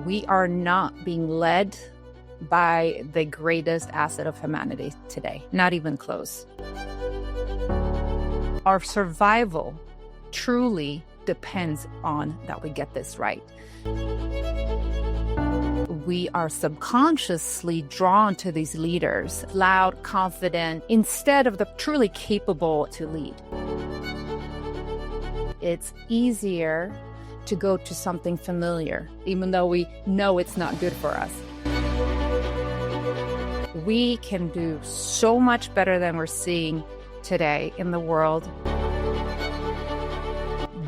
We are not being led by the greatest asset of humanity today, not even close. Our survival truly depends on that we get this right. We are subconsciously drawn to these leaders, loud, confident, instead of the truly capable to lead. It's easier to go to something familiar, even though we know it's not good for us. We can do so much better than we're seeing today in the world.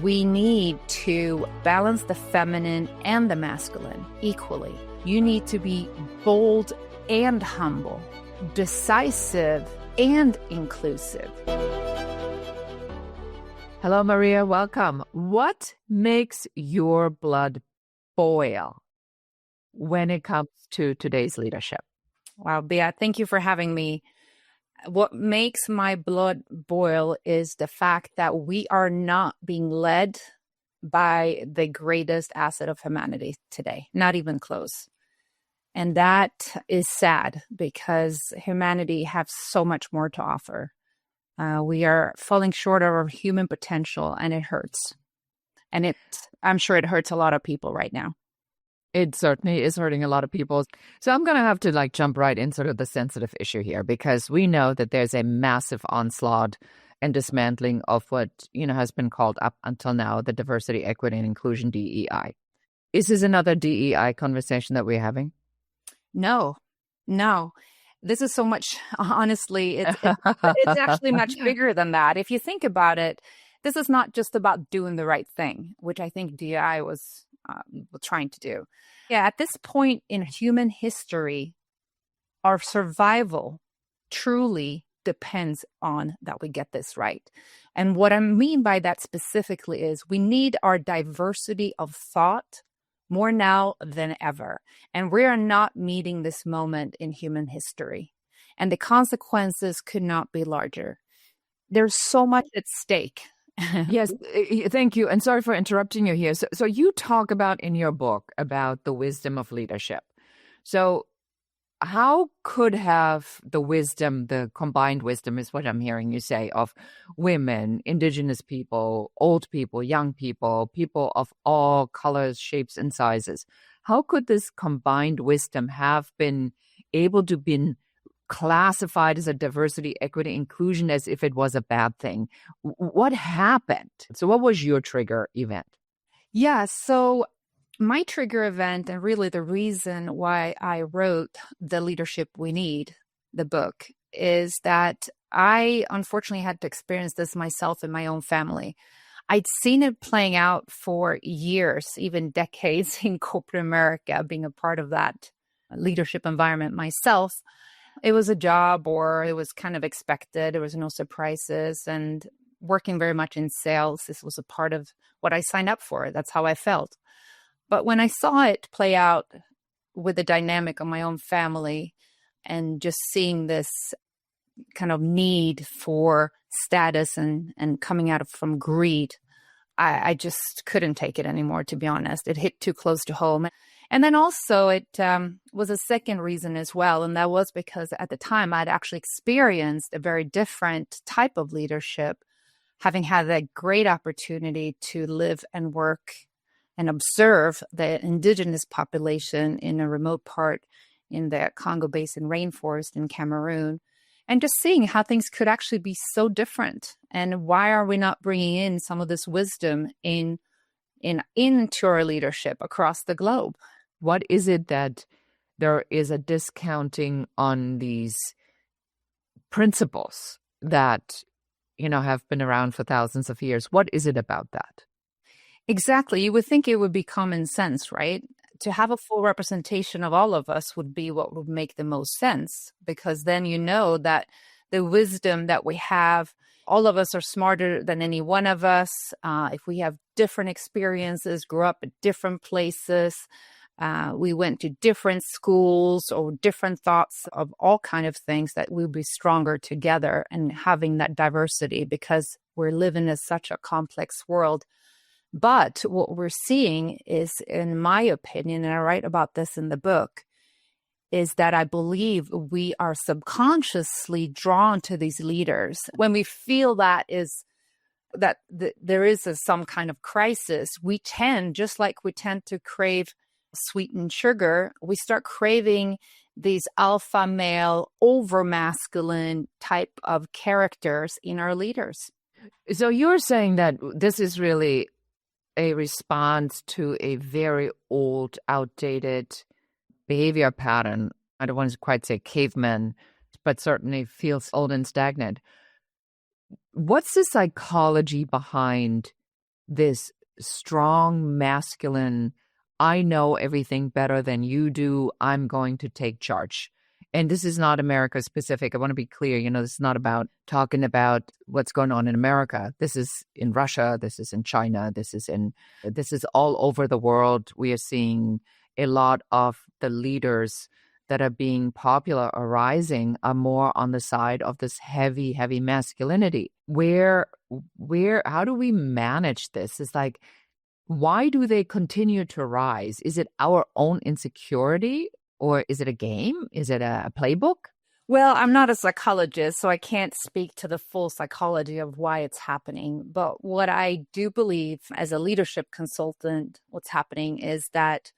We need to balance the feminine and the masculine equally. You need to be bold and humble, decisive and inclusive. Hello, Maria. Welcome. What makes your blood boil when it comes to today's leadership? Wow, Bea, thank you for having me. What makes my blood boil is the fact that we are not being led by the greatest asset of humanity today, not even close. And that is sad because humanity has so much more to offer. We are falling short of our human potential, and it hurts. And I'm sure it hurts a lot of people right now. It certainly is hurting a lot of people. So I'm going to have to jump right in sort of the sensitive issue here, because we know that there's a massive onslaught and dismantling of what, has been called up until now the diversity, equity, and inclusion DEI. Is this another DEI conversation that we're having? No. This is so much, honestly, it's actually much bigger than that. If you think about it, this is not just about doing the right thing, which I think DEI was trying to do. Yeah, at this point in human history, our survival truly depends on that we get this right. And what I mean by that specifically is we need our diversity of thought more now than ever. And we are not meeting this moment in human history. And the consequences could not be larger. There's so much at stake. Yes, thank you. And sorry for interrupting you here. So you talk about in your book about the wisdom of leadership. So how could have the wisdom, the combined wisdom is what I'm hearing you say, of women, indigenous people, old people, young people, people of all colors, shapes, and sizes, how could this combined wisdom have been able to be classified as a diversity, equity, inclusion as if it was a bad thing? What happened? So what was your trigger event? Yeah, so my trigger event, and really the reason why I wrote The Leadership We Need, the book, is that I unfortunately had to experience this myself in my own family. I'd seen it playing out for years, even decades in corporate America, being a part of that leadership environment myself. It was a job, or it was kind of expected. There was no surprises, and working very much in sales, this was a part of what I signed up for. That's how I felt. But when I saw it play out with the dynamic of my own family and just seeing this kind of need for status and coming out from greed, I just couldn't take it anymore, to be honest. It hit too close to home. And then also it was a second reason as well. And that was because at the time I'd actually experienced a very different type of leadership, having had that great opportunity to live and work and observe the indigenous population in a remote part in the Congo Basin rainforest in Cameroon, and just seeing how things could actually be so different. And why are we not bringing in some of this wisdom into our leadership across the globe? What is it that there is a discounting on these principles that, have been around for thousands of years? What is it about that? Exactly. You would think it would be common sense, right? To have a full representation of all of us would be what would make the most sense, because then that the wisdom that we have, all of us are smarter than any one of us. If we have different experiences, grew up at different places, we went to different schools or different thoughts of all kind of things, that we'll be stronger together and having that diversity, because we're living in such a complex world. But what we're seeing is, in my opinion, and I write about this in the book, is that I believe we are subconsciously drawn to these leaders. When we feel that there is some kind of crisis, we tend, just like we tend to crave sweetened sugar, we start craving these alpha male, over masculine type of characters in our leaders. So you're saying that this is really a response to a very old, outdated behavior pattern. I don't want to quite say caveman, but certainly feels old and stagnant. What's the psychology behind this strong masculine, I know everything better than you do, I'm going to take charge? And this is not America specific. I want to be clear. This is not about talking about what's going on in America. This is in Russia. This is in China. This is all over the world. We are seeing a lot of the leaders that are being popular or rising are more on the side of this heavy, heavy masculinity. How do we manage this? It's like, why do they continue to rise? Is it our own insecurity? Or is it a game? Is it a playbook? Well, I'm not a psychologist, so I can't speak to the full psychology of why it's happening. But what I do believe as a leadership consultant, what's happening is that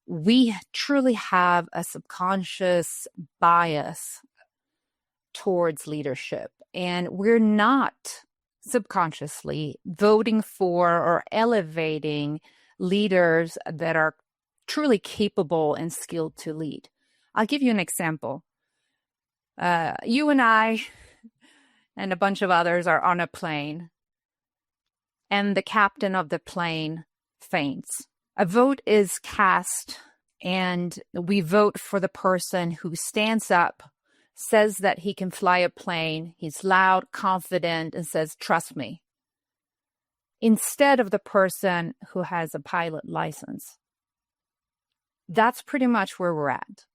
we truly have a subconscious bias towards leadership. And we're not subconsciously voting for or elevating leaders that are truly capable and skilled to lead. I'll give you an example. You and I and a bunch of others are on a plane, and the captain of the plane faints. A vote is cast, and we vote for the person who stands up, says that he can fly a plane, he's loud, confident, and says, "Trust me," instead of the person who has a pilot license. That's pretty much where we're at.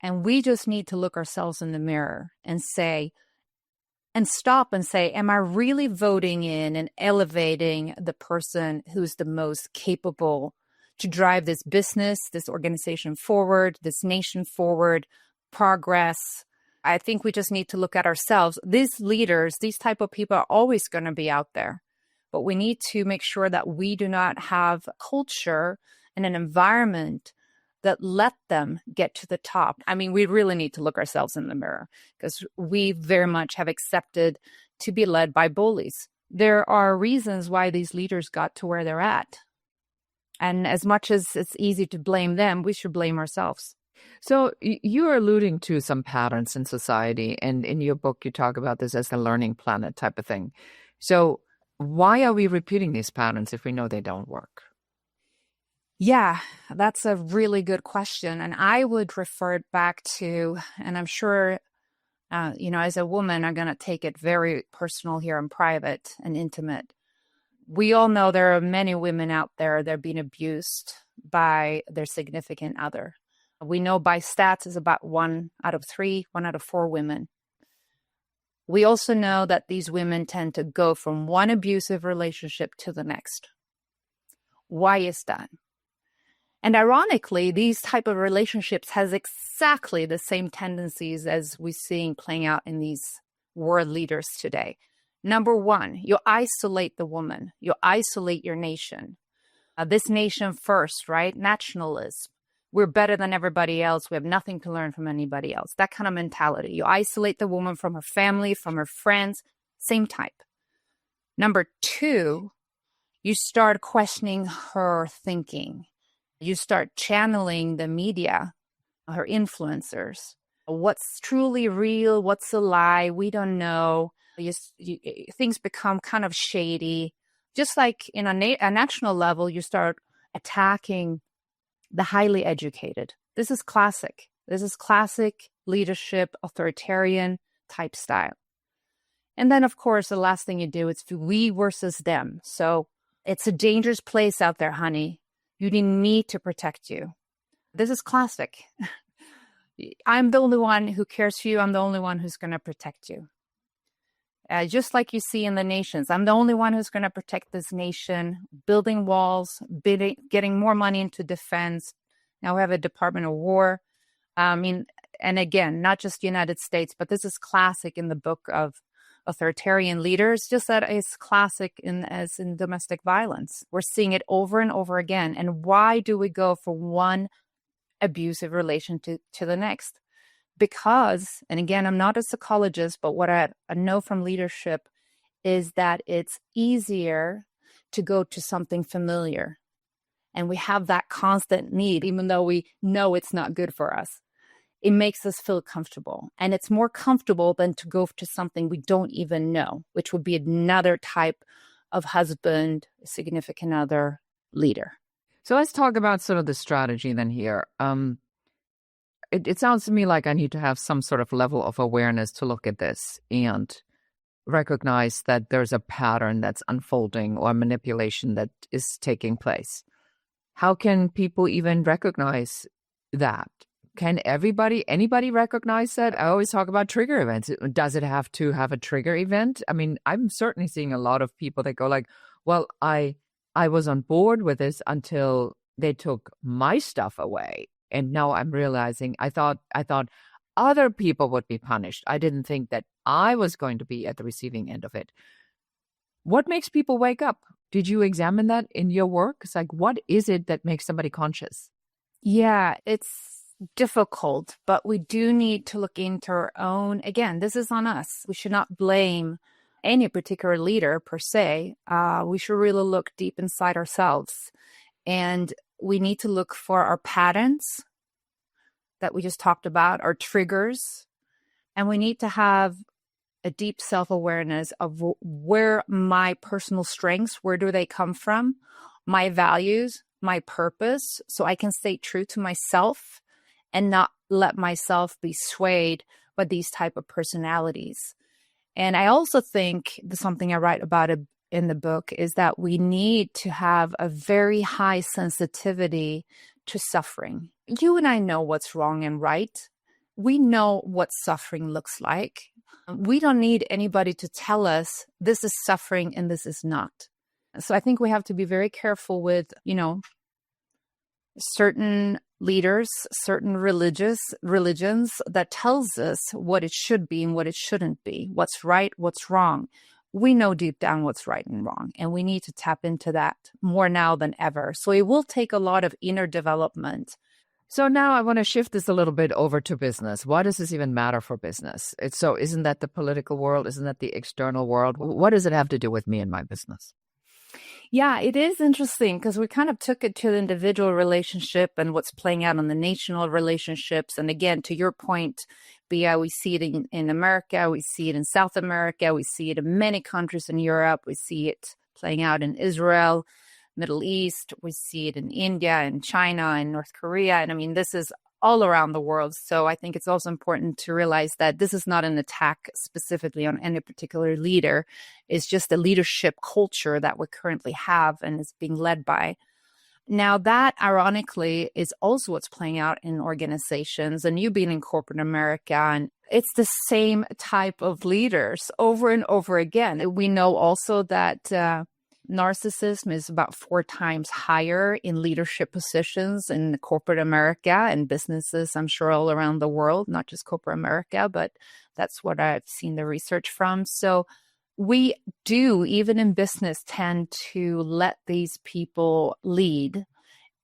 And we just need to look ourselves in the mirror and stop and say, am I really voting in and elevating the person who's the most capable to drive this business, this organization forward, this nation forward, progress? I think we just need to look at ourselves. These leaders, these type of people are always going to be out there, but we need to make sure that we do not have a culture and an environment that let them get to the top. I mean, we really need to look ourselves in the mirror because we very much have accepted to be led by bullies. There are reasons why these leaders got to where they're at. And as much as it's easy to blame them, we should blame ourselves. So you're alluding to some patterns in society, and in your book, you talk about this as the learning planet type of thing. So why are we repeating these patterns if we know they don't work? Yeah, that's a really good question. And I would refer it back to, and I'm sure, as a woman, I'm going to take it very personal here and private and intimate. We all know there are many women out there that are being abused by their significant other. We know by stats it's about 1 out of 3, 1 out of 4 women. We also know that these women tend to go from one abusive relationship to the next. Why is that? And ironically, these type of relationships has exactly the same tendencies as we're seeing playing out in these world leaders today. Number one, you isolate the woman. You isolate your nation. This nation first, right? Nationalism. We're better than everybody else. We have nothing to learn from anybody else. That kind of mentality. You isolate the woman from her family, from her friends. Same type. Number two, you start questioning her thinking. You start channeling the media, her influencers. What's truly real? What's a lie? We don't know. Things become kind of shady. Just like in a national level, you start attacking the highly educated. This is classic. This is classic leadership, authoritarian type style. And then, of course, the last thing you do is we versus them. So it's a dangerous place out there, honey. You need me to protect you. This is classic. I'm the only one who cares for you. I'm the only one who's going to protect you. just like you see in the nations. I'm the only one who's going to protect this nation, building walls, getting more money into defense. Now we have a Department of War. I mean, and again, not just the United States, but this is classic in the book of authoritarian leaders, just that it's classic as in domestic violence. We're seeing it over and over again. And why do we go from one abusive relation to the next? Because, and again, I'm not a psychologist, but what I know from leadership is that it's easier to go to something familiar. And we have that constant need, even though we know it's not good for us. It makes us feel comfortable. And it's more comfortable than to go to something we don't even know, which would be another type of husband, significant other, leader. So let's talk about sort of the strategy then here. It sounds to me like I need to have some sort of level of awareness to look at this and recognize that there's a pattern that's unfolding or manipulation that is taking place. How can people even recognize that? Can anybody recognize that? I always talk about trigger events. Does it have to have a trigger event? I mean, I'm certainly seeing a lot of people that go like, well, I was on board with this until they took my stuff away. And now I'm realizing I thought other people would be punished. I didn't think that I was going to be at the receiving end of it. What makes people wake up? Did you examine that in your work? It's like, what is it that makes somebody conscious? Yeah, it's difficult, but we do need to look into our own. Again, this is on us. We should not blame any particular leader per se. We should really look deep inside ourselves. And we need to look for our patterns that we just talked about, our triggers, and we need to have a deep self-awareness of where my personal strengths, where do they come from, my values, my purpose, so I can stay true to myself and not let myself be swayed by these type of personalities. And I also think something I write about in the book is that we need to have a very high sensitivity to suffering. You and I know what's wrong and right. We know what suffering looks like. We don't need anybody to tell us this is suffering and this is not. So I think we have to be very careful with, certain leaders, certain religions that tells us what it should be and what it shouldn't be, what's right, what's wrong. We know deep down what's right and wrong, and we need to tap into that more now than ever. So it will take a lot of inner development. So now I want to shift this a little bit over to business. Why does this even matter for business? Isn't that the political world? Isn't that the external world? What does it have to do with me and my business? Yeah, it is interesting because we kind of took it to the individual relationship and what's playing out on the national relationships. And again, to your point, Bia, we see it in America, we see it in South America, we see it in many countries in Europe, we see it playing out in Israel, Middle East, we see it in India and China and North Korea. And I mean, this is all around the world. So I think it's also important to realize that this is not an attack specifically on any particular leader. It's just a leadership culture that we currently have and is being led by. Now that, ironically, is also what's playing out in organizations, and you've been in corporate America, and it's the same type of leaders over and over again. We know also that narcissism is about 4 times higher in leadership positions in corporate America and businesses, I'm sure, all around the world, not just corporate America, but that's what I've seen the research from. So we do, even in business, tend to let these people lead.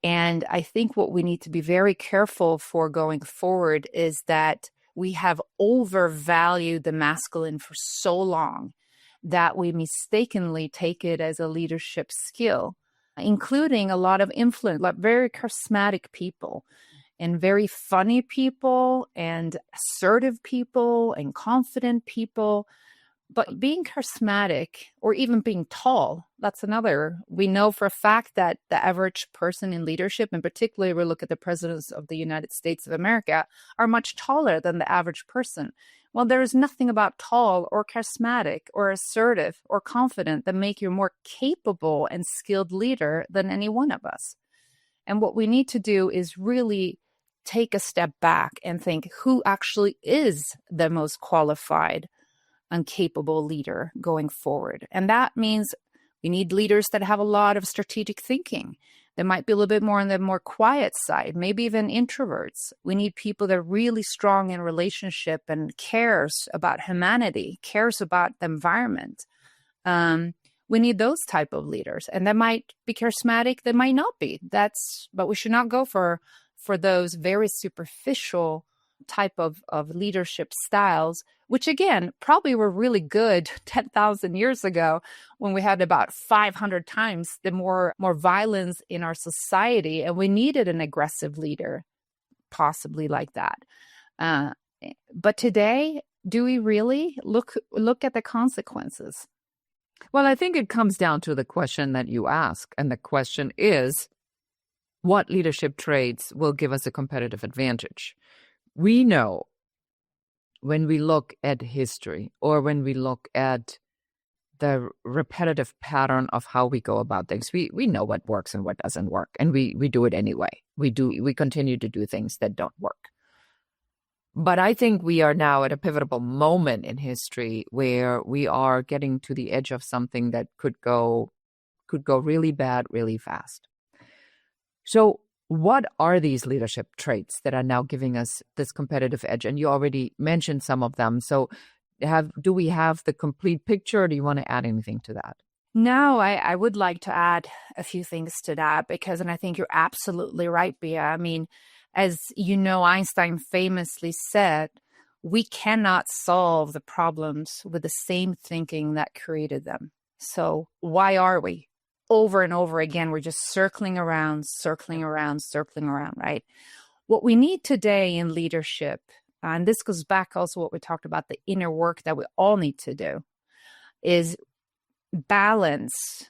And I think what we need to be very careful for going forward is that we have overvalued the masculine for so long that we mistakenly take it as a leadership skill, including a lot of influence, like very charismatic people and very funny people and assertive people and confident people. But being charismatic or even being tall, that's another. We know for a fact that the average person in leadership, and particularly we look at the presidents of the United States of America, are much taller than the average person. Well, there is nothing about tall or charismatic or assertive or confident that make you a more capable and skilled leader than any one of us. And what we need to do is really take a step back and think who actually is the most qualified incapable leader going forward. And that means we need leaders that have a lot of strategic thinking. They might be a little bit more on the more quiet side, maybe even introverts. We need people that are really strong in relationship and cares about humanity, cares about the environment. We need those type of leaders, and that might be charismatic, that might not be. But we should not go for those very superficial type of leadership styles, which again, probably were really good 10,000 years ago when we had about 500 times the more violence in our society. And we needed an aggressive leader, possibly like that. But today, do we really look at the consequences? Well, I think it comes down to the question that you ask. And the question is, what leadership traits will give us a competitive advantage? We know when we look at history or when we look at the repetitive pattern of how we go about things, we know what works and what doesn't work. And we do it anyway. We continue to do things that don't work. But I think we are now at a pivotal moment in history where we are getting to the edge of something that could go really bad, really fast. So what are these leadership traits that are now giving us this competitive edge? And you already mentioned some of them. So do we have the complete picture, or do you want to add anything to that? No, I would like to add a few things to that and I think you're absolutely right, Bia. I mean, as you know, Einstein famously said, we cannot solve the problems with the same thinking that created them. So why are we? Over and over again, we're just circling around, right? What we need today in leadership, and this goes back also what we talked about, the inner work that we all need to do, is balance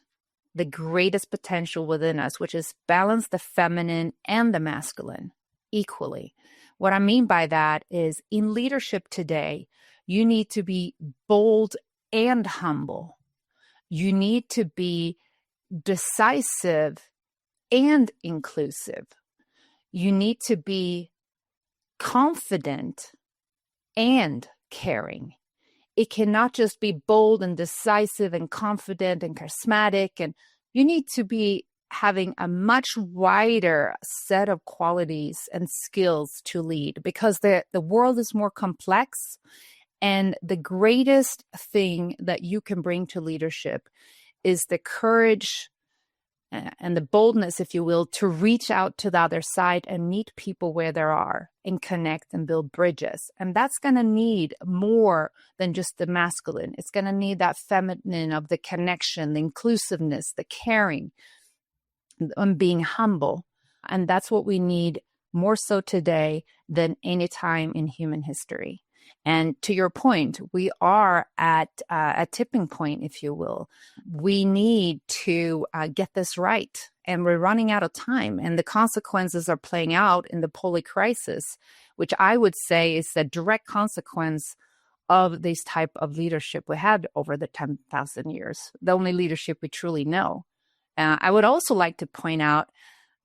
the greatest potential within us, which is balance the feminine and the masculine equally. What I mean by that is in leadership today, you need to be bold and humble. You need to be decisive and inclusive. You need to be confident and caring. It cannot just be bold and decisive and confident and charismatic. And you need to be having a much wider set of qualities and skills to lead, because the world is more complex. And the greatest thing that you can bring to leadership is the courage and the boldness, if you will, to reach out to the other side and meet people where they are and connect and build bridges. And that's going to need more than just the masculine. It's going to need that feminine of the connection, the inclusiveness, the caring, and being humble. And that's what we need more so today than any time in human history. And to your point, we are at a tipping point, if you will. We need to get this right, and we're running out of time. And the consequences are playing out in the Polish crisis, which I would say is a direct consequence of this type of leadership we had over the 10,000 years, the only leadership we truly know. I would also like to point out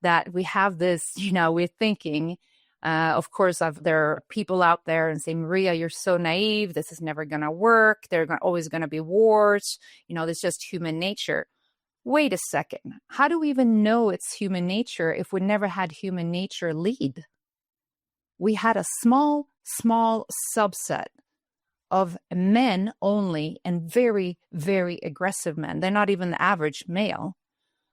that we have this, we're thinking, of course, there are people out there and say, Maria, you're so naive. This is never going to work. There are always going to be wars. It's just human nature. Wait a second. How do we even know it's human nature if we never had human nature lead? We had a small subset of men only, and very, very aggressive men. They're not even the average male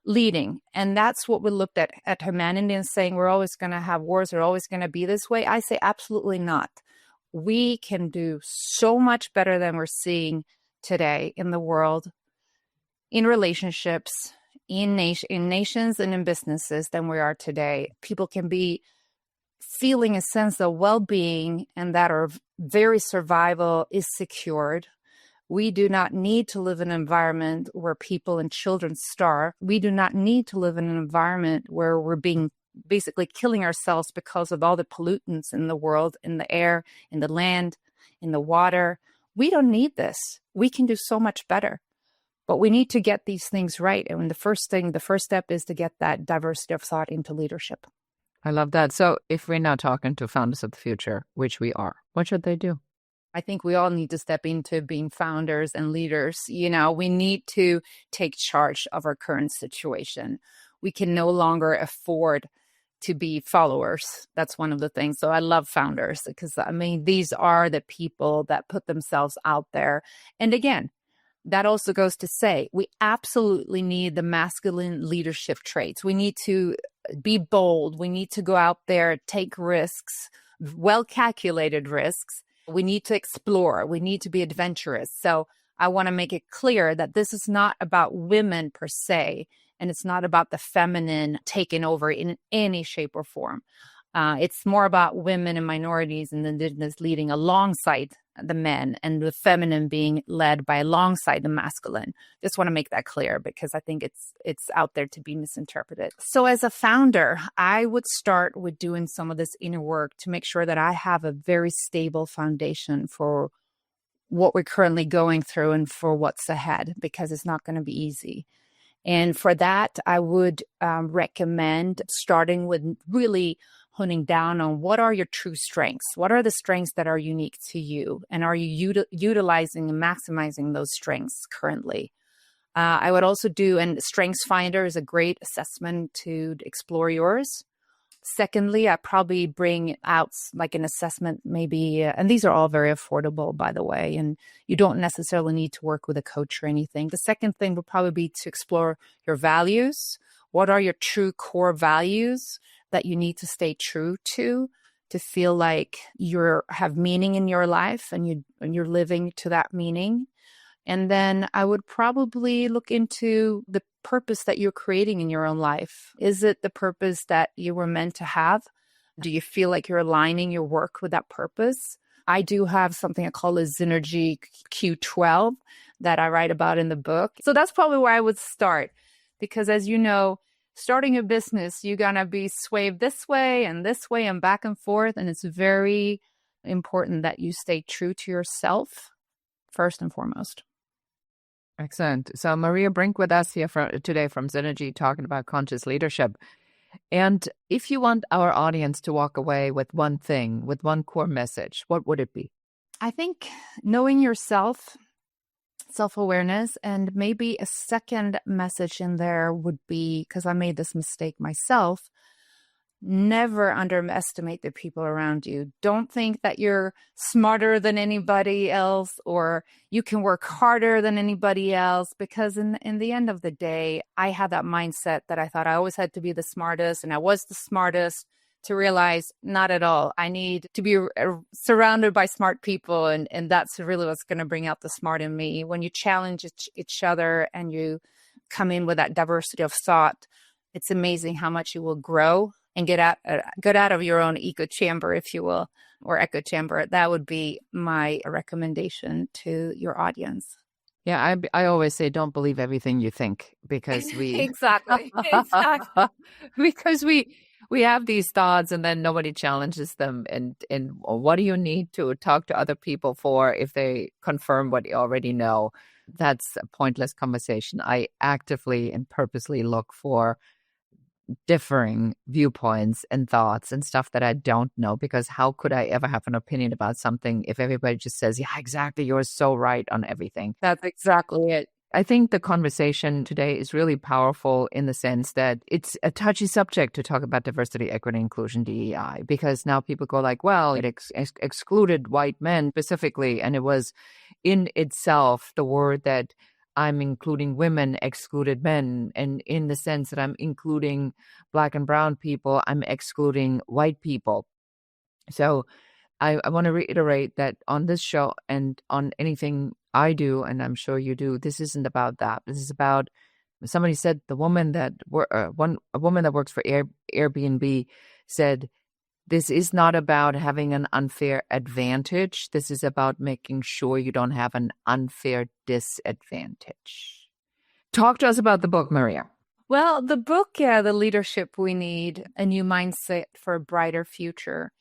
leading. And that's what we looked at humanity and saying we're always going to have wars, we're always going to be this way. I say absolutely not. We can do so much better than we're seeing today in the world, in relationships, in nations and in businesses than we are today. People can be feeling a sense of well-being, and that our very survival is secured. We do not need to live in an environment where people and children starve. We do not need to live in an environment where we're being basically killing ourselves because of all the pollutants in the world, in the air, in the land, in the water. We don't need this. We can do so much better. But we need to get these things right. And the first step is to get that diversity of thought into leadership. I love that. So if we're now talking to founders of the future, which we are, what should they do? I think we all need to step into being founders and leaders. We need to take charge of our current situation. We can no longer afford to be followers. That's one of the things. So I love founders because, these are the people that put themselves out there. And again, that also goes to say we absolutely need the masculine leadership traits. We need to be bold. We need to go out there, take risks, well-calculated risks. We need to explore. We need to be adventurous. So I want to make it clear that this is not about women per se, and it's not about the feminine taking over in any shape or form. It's more about women and minorities and indigenous leading alongside the men, and the feminine being led by alongside the masculine. Just want to make that clear because I think it's out there to be misinterpreted. So as a founder, I would start with doing some of this inner work to make sure that I have a very stable foundation for what we're currently going through and for what's ahead, because it's not going to be easy. And for that, I would recommend starting with really honing down on what are your true strengths? What are the strengths that are unique to you? And are you utilizing and maximizing those strengths currently? I would also do, and Strengths Finder is a great assessment to explore yours. Secondly, I probably bring out like an assessment maybe, and these are all very affordable, by the way, and you don't necessarily need to work with a coach or anything. The second thing would probably be to explore your values. What are your true core values that you need to stay true to feel like you have meaning in your life and you're living to that meaning? And then I would probably look into the purpose that you're creating in your own life. Is it the purpose that you were meant to have? Do you feel like you're aligning your work with that purpose? I do have something I call a Zynergy Q12 that I write about in the book. So that's probably where I would start. Because as you know, starting a business, you're going to be swayed this way and back and forth. And it's very important that you stay true to yourself first and foremost. Excellent. So Maria Brinck with us here today from Zynergy, talking about conscious leadership. And if you want our audience to walk away with one thing, with one core message, what would it be? I think knowing yourself, self-awareness, and maybe a second message in there would be, because I made this mistake myself, never underestimate the people around you. Don't think that you're smarter than anybody else or you can work harder than anybody else, because in the end of the day, I had that mindset that I thought I always had to be the smartest, and I was the smartest, to realize not at all. I need to be surrounded by smart people, and that's really what's going to bring out the smart in me. When you challenge each other and you come in with that diversity of thought, it's amazing how much you will grow and get out of your own echo chamber, if you will, or echo chamber. That would be my recommendation to your audience. Yeah, I always say don't believe everything you think, because we exactly because we have these thoughts and then nobody challenges them. And what do you need to talk to other people for if they confirm what you already know? That's a pointless conversation. I actively and purposely look for differing viewpoints and thoughts and stuff that I don't know, because how could I ever have an opinion about something if everybody just says, yeah, exactly, you're so right on everything? That's exactly it. I think the conversation today is really powerful in the sense that it's a touchy subject to talk about diversity, equity, inclusion, DEI, because now people go like, well, it excluded white men specifically, and it was in itself the word that I'm including women excluded men, and in the sense that I'm including Black and brown people, I'm excluding white people. So I want to reiterate that on this show and on anything I do, and I'm sure you do, this isn't about that. This is about, somebody said, a woman that works for Airbnb said, this is not about having an unfair advantage. This is about making sure you don't have an unfair disadvantage. Talk to us about the book, Maria. Well, the book, The Leadership We Need, A New Mindset for a Brighter Future,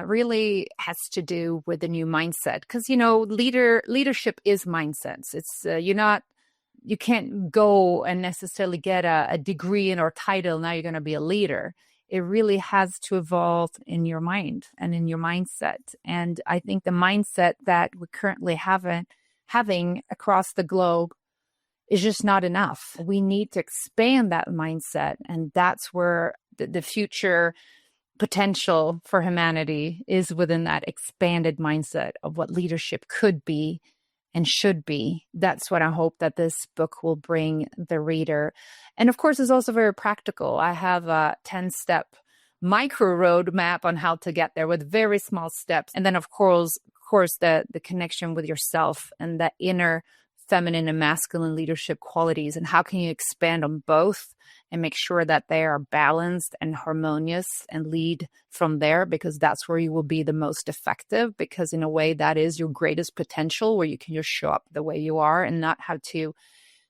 really has to do with the new mindset. Because, leadership is mindsets. It's you can't go and necessarily get a degree or title. Now you're going to be a leader. it really has to evolve in your mind and in your mindset. And I think the mindset that we currently having across the globe is just not enough. We need to expand that mindset. And that's where the future potential for humanity is within that expanded mindset of what leadership could be and should be. That's what I hope that this book will bring the reader. And of course, it's also very practical. I have a 10-step micro roadmap on how to get there with very small steps. And then, of course, the connection with yourself and the inner feminine and masculine leadership qualities, and how can you expand on both and make sure that they are balanced and harmonious and lead from there, because that's where you will be the most effective, because in a way that is your greatest potential, where you can just show up the way you are and not have to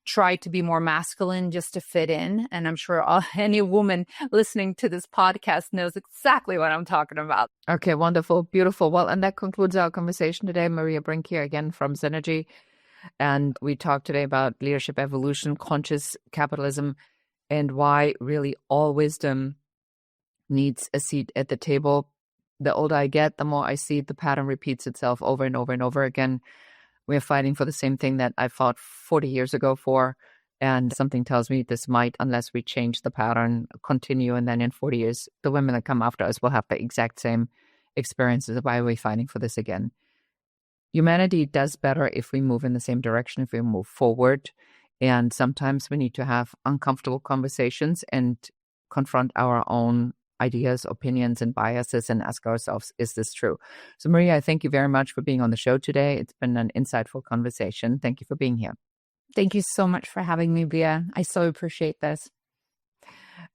try to be more masculine just to fit in. And I'm sure any woman listening to this podcast knows exactly what I'm talking about. Okay, wonderful, beautiful. Well, and that concludes our conversation today. Maria Brinck here again from Zynergy. And we talked today about leadership evolution, conscious capitalism, and why really all wisdom needs a seat at the table. The older I get, the more I see the pattern repeats itself over and over and over again. We're fighting for the same thing that I fought 40 years ago for. And something tells me this might, unless we change the pattern, continue. And then in 40 years, the women that come after us will have the exact same experiences. Why are we fighting for this again? Humanity does better if we move in the same direction, if we move forward. And sometimes we need to have uncomfortable conversations and confront our own ideas, opinions, and biases and ask ourselves, is this true? So Maria, I thank you very much for being on the show today. It's been an insightful conversation. Thank you for being here. Thank you so much for having me, Bia. I so appreciate this.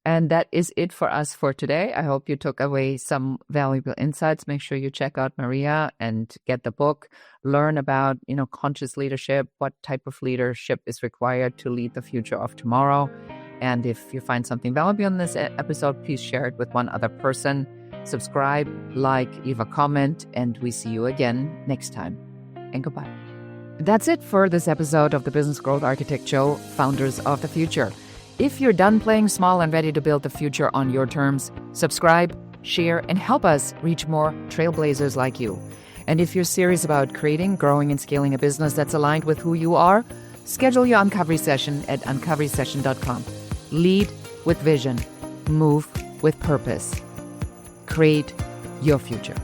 And that is it for us for today. I hope you took away some valuable insights. Make sure you check out Maria and get the book. Learn about, conscious leadership, what type of leadership is required to lead the future of tomorrow. And if you find something valuable in this episode, please share it with one other person. Subscribe, leave a comment, and we see you again next time. And goodbye. That's it for this episode of the Business Growth Architect Show, Founders of the Future. If you're done playing small and ready to build the future on your terms, subscribe, share, and help us reach more trailblazers like you. And if you're serious about creating, growing, and scaling a business that's aligned with who you are, schedule your Uncovery session at uncoverysession.com. Lead with vision. Move with purpose. Create your future.